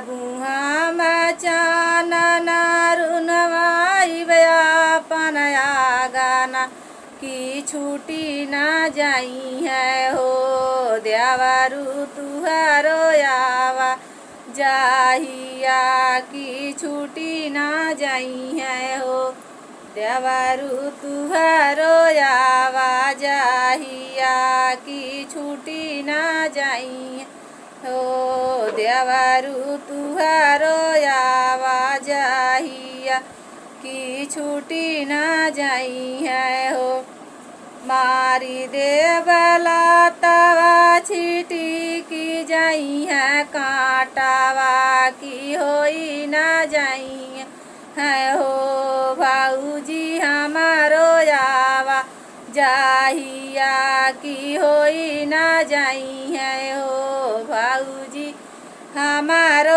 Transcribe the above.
बुहा चानन रुनवाई पनया गाना की छूटी न जाई है हो देवरु तुहरो आवा जाहिया की छूटी न जाई है हो देवरु तुहरो आवा जाहिया की छूटी न जाई हो देवरु तुहरो आवा जाहिया की छूटी न जाई है हो मारी देवला तवा छीटी की जाई है कांटावा की होई न जाई है हो भाऊजी हमारो आवा जाहिया की होई न जाई है हो भाऊजी हमारो